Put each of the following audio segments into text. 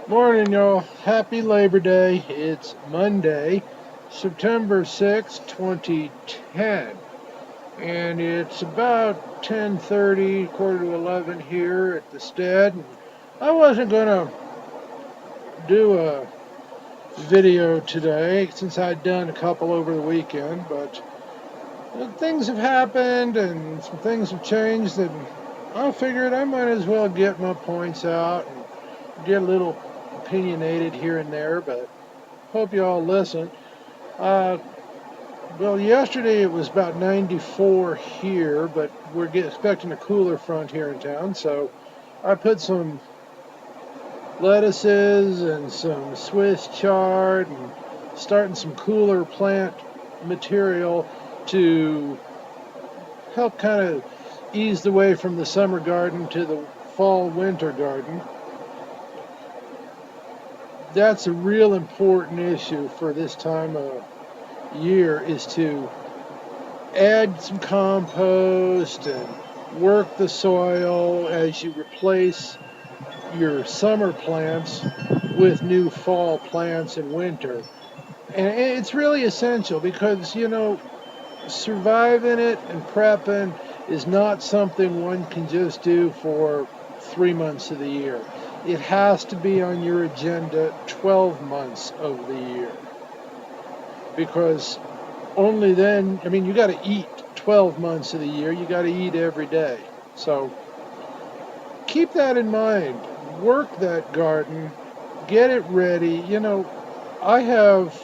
Morning, y'all. Happy Labor Day. It's Monday, September 6th, 2010. And it's about 10:30, quarter to 11 here at the stead. And I wasn't going to do a video today since I'd done a couple over the weekend, but things have happened and some things have changed, and I figured I might as well get my points out and get a little opinionated here and there, but hope you all listen. Uh, well, yesterday it was about 94 here, but we're expecting a cooler front here in town, so I put some lettuces and some Swiss chard and starting some cooler plant material to help kind of ease the way from the summer garden to the fall winter garden. That's a real important issue for this time of year, is to add some compost and work the soil as you replace your summer plants with new fall plants in winter. And it's really essential because, surviving it and prepping is not something one can just do for 3 months of the year. It has to be on your agenda 12 months of the year, because only then, you got to eat 12 months of the year. You got to eat every day. So keep that in mind. Work that garden, get it ready. I have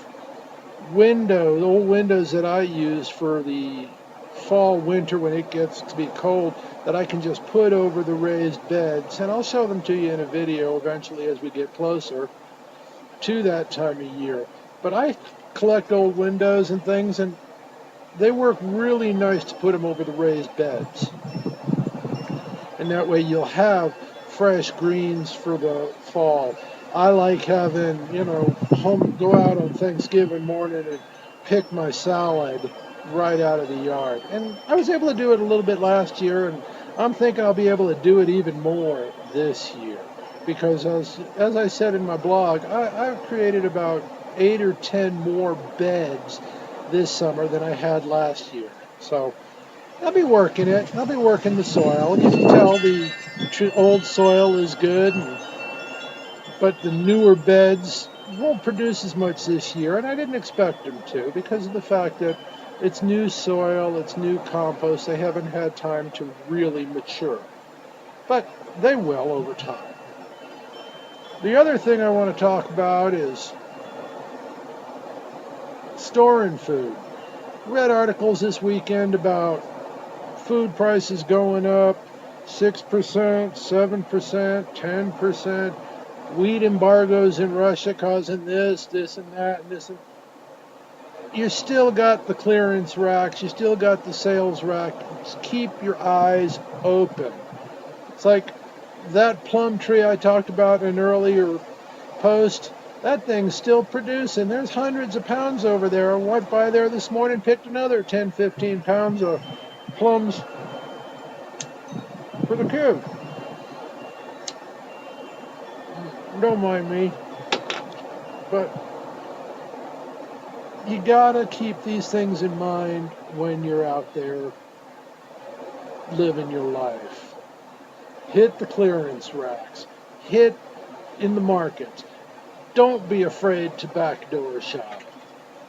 old windows that I use for the fall, winter when it gets to be cold, that I can just put over the raised beds. And I'll show them to you in a video eventually as we get closer to that time of year. But I collect old windows and things, and they work really nice to put them over the raised beds. And that way you'll have fresh greens for the fall. I like having, go out on Thanksgiving morning and pick my salad right out of the yard. And I was able to do it a little bit last year, and I'm thinking I'll be able to do it even more this year. Because as I said in my blog, I've created about 8 or 10 more beds this summer than I had last year. So I'll be working it. I'll be working the soil. And you can tell the old soil is good, but the newer beds won't produce as much this year. And I didn't expect them to, because of the fact that it's new soil, it's new compost. They haven't had time to really mature. But they will over time. The other thing I want to talk about is storing food. Read articles this weekend about food prices going up 6%, 7%, 10%, wheat embargoes in Russia causing this, and that, and this. And you still got the clearance racks, you still got the sales rack. Just keep your eyes open. It's like that plum tree I talked about in an earlier post. That thing's still producing. There's hundreds of pounds over there. I went by there this morning, picked another 10, 15 pounds of plums for the kids. Don't mind me. But you gotta keep these things in mind when you're out there living your life. Hit the clearance racks. Hit in the markets. Don't be afraid to backdoor shop,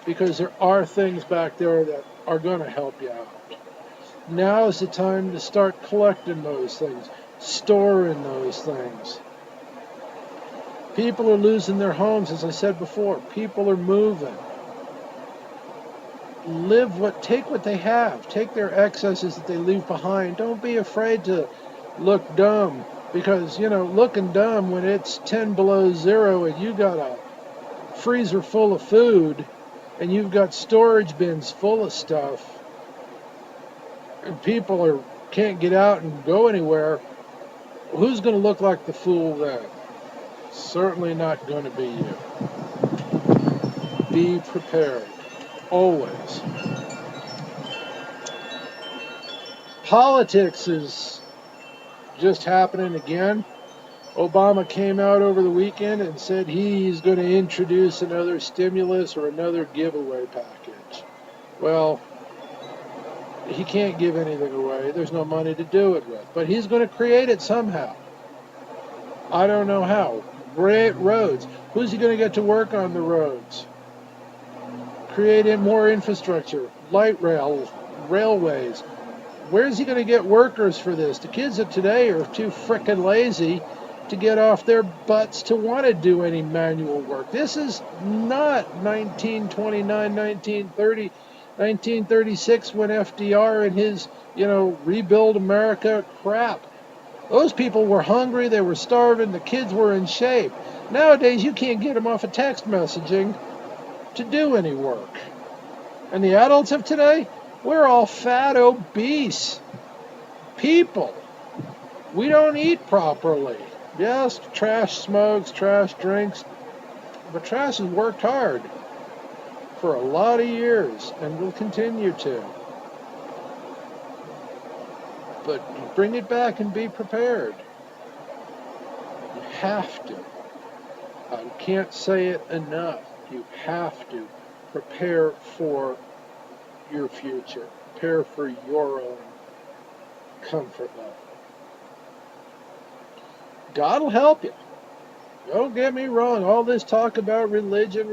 because there are things back there that are going to help you out. Now is the time to start collecting those things, storing those things. People are losing their homes, as I said before. People are moving. Take what they have. Take their excesses that they leave behind. Don't be afraid to look dumb, because, looking dumb when it's 10 below zero and you got a freezer full of food and you've got storage bins full of stuff and people can't get out and go anywhere, who's going to look like the fool then? Certainly not going to be you. Be prepared. Always. Politics is just happening again. Obama came out over the weekend and said he's going to introduce another stimulus or another giveaway package. Well, he can't give anything away. There's no money to do it with. But he's going to create it somehow. I don't know how. Great roads. Who's he going to get to work on the roads? Create more infrastructure, light rail, railways. Where's he going to get workers for this? The kids of today are too frickin' lazy to get off their butts to want to do any manual work. This is not 1929, 1930, 1936 when FDR and his, rebuild America crap. Those people were hungry, they were starving, the kids were in shape. Nowadays, you can't get them off of text messaging to do any work. And the adults of today, we're all fat, obese people. We don't eat properly. Yes, trash smokes, trash drinks, but trash has worked hard for a lot of years and will continue to. But bring it back and be prepared. You have to. I can't say it enough. You have to prepare for your future. Prepare for your own comfort level. God will help you. Don't get me wrong. All this talk about religion.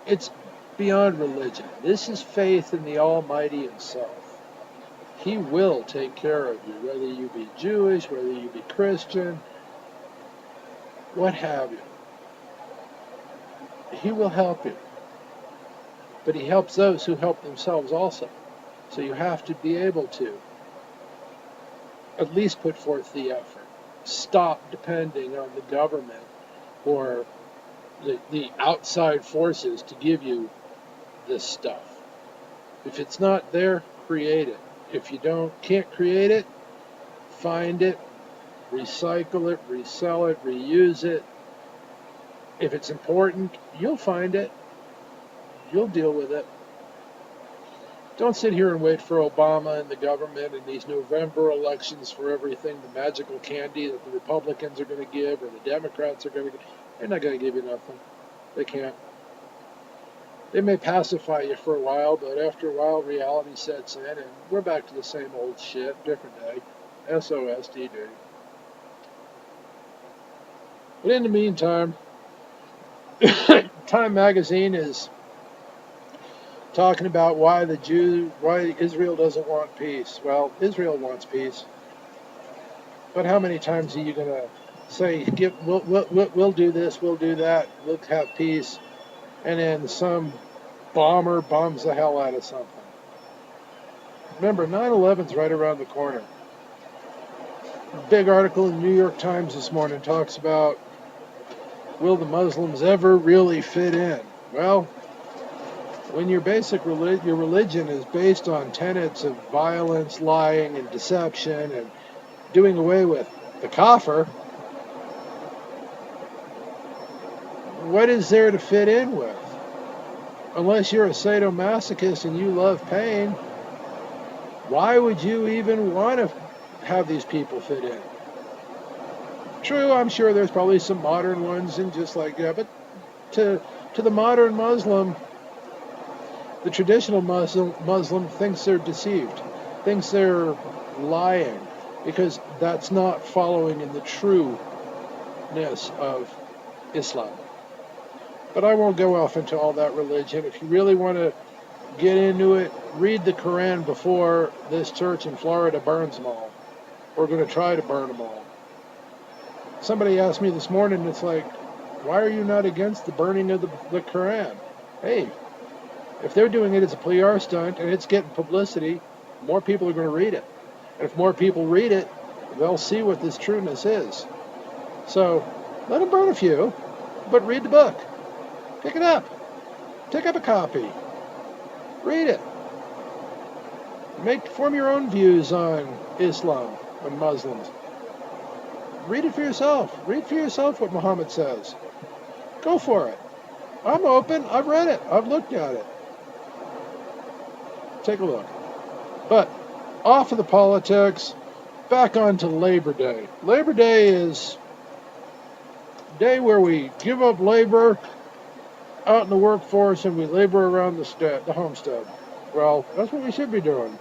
It's beyond religion. This is faith in the Almighty Himself. He will take care of you, whether you be Jewish, whether you be Christian, what have you. He will help you. But He helps those who help themselves also. So you have to be able to at least put forth the effort. Stop depending on the government or the outside forces to give you this stuff. If it's not there, create it. If you can't create it, find it, recycle it, resell it, reuse it. If it's important, you'll find it. You'll deal with it. Don't sit here and wait for Obama and the government and these November elections for everything, the magical candy that the Republicans are going to give or the Democrats are going to give. They're not going to give you nothing. They can't. They may pacify you for a while, but after a while, reality sets in, and we're back to the same old shit, different day. SOSDD. But in the meantime, Time Magazine is talking about why Israel doesn't want peace. Well, Israel wants peace. But how many times are you going to say, we'll do this, we'll do that, we'll have peace, and then some bomber bombs the hell out of something? Remember, 9/11's right around the corner. A big article in the New York Times this morning talks about, will the Muslims ever really fit in? Well, when your religion is based on tenets of violence, lying, and deception, and doing away with the kafir, what is there to fit in with? Unless you're a sadomasochist and you love pain, why would you even want to have these people fit in? True, I'm sure there's probably some modern ones and just like that, but to the modern Muslim, the traditional Muslim thinks they're deceived, thinks they're lying, because that's not following in the trueness of Islam. But I won't go off into all that religion. If you really want to get into it, read the Quran before this church in Florida burns them all. We're going to try to burn them all. Somebody asked me this morning, it's like, why are you not against the burning of the Quran? Hey, if they're doing it as a PR stunt and it's getting publicity, more people are going to read it. And if more people read it, they'll see what this trueness is. So let them burn a few, but read the book. Pick it up. Pick up a copy. Read it. Form your own views on Islam and Muslims. Read it for yourself. Read for yourself what Muhammad says. Go for it. I'm open. I've read it. I've looked at it. Take a look. But off of the politics, back on to Labor Day. Labor Day is a day where we give up labor out in the workforce and we labor around the homestead. Well, that's what we should be doing.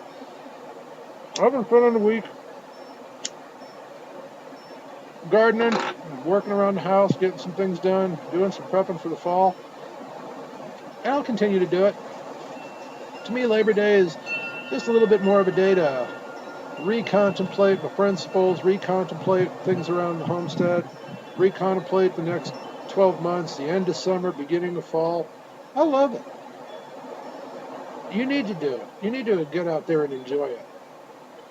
I've been spending the week gardening, working around the house, getting some things done, doing some prepping for the fall, and I'll continue to do it. To me, Labor Day is just a little bit more of a day to recontemplate my principles, recontemplate things around the homestead, recontemplate the next 12 months, the end of summer, beginning of fall. I love it. You need to do it. You need to get out there and enjoy it.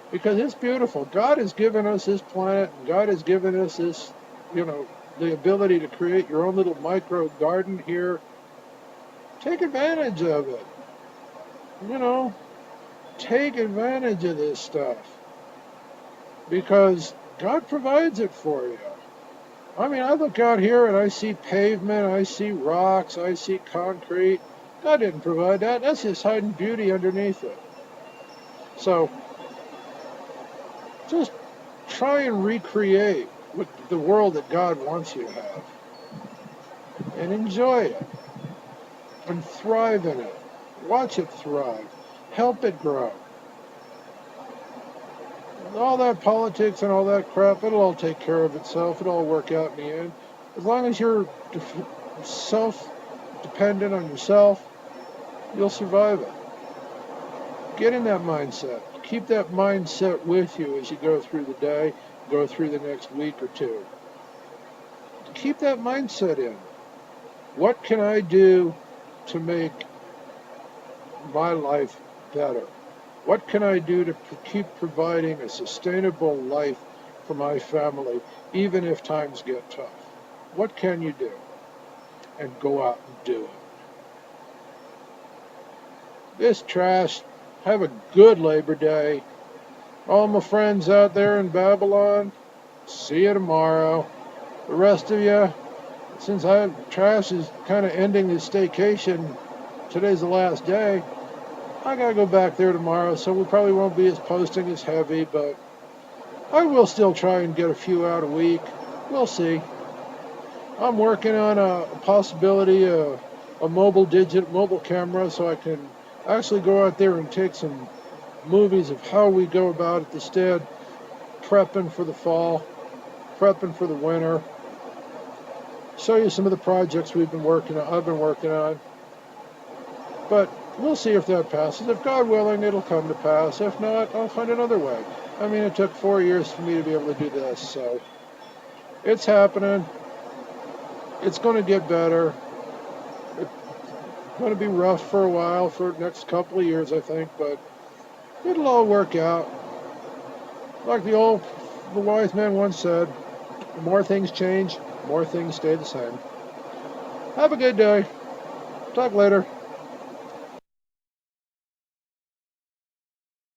Because it's beautiful. God has given us this planet, and God has given us this, the ability to create your own little micro garden here. Take advantage of it. You know, take advantage of this stuff. Because God provides it for you. I mean, I look out here and I see pavement, I see rocks, I see concrete. God didn't provide that. That's His hiding beauty underneath it. So, just try and recreate the world that God wants you to have. And enjoy it. And thrive in it. Watch it thrive. Help it grow. All that politics and all that crap, it'll all take care of itself. It'll all work out in the end. As long as you're self-dependent on yourself, you'll survive it. Get in that mindset. Keep that mindset with you as you go through the day, go through the next week or two. Keep that mindset in. What can I do to make my life better? What can I do to keep providing a sustainable life for my family, even if times get tough? What can you do? And go out and do it. This trash, have a good Labor Day. All my friends out there in Babylon, see you tomorrow. The rest of you, since trash is kind of ending this staycation, today's the last day, I gotta go back there tomorrow, so we probably won't be posting as heavy, but I will still try and get a few out a week. We'll see. I'm working on a possibility, a mobile camera, so I can actually go out there and take some movies of how we go about it instead, prepping for the fall, prepping for the winter. Show you some of the projects I've been working on. But we'll see if that passes. If God willing, it'll come to pass. If not, I'll find another way. I mean, it took 4 years for me to be able to do this, so it's happening. It's going to get better. It's going to be rough for a while, for the next couple of years, I think, but it'll all work out. Like the wise man once said, the more things change, the more things stay the same. Have a good day. Talk later.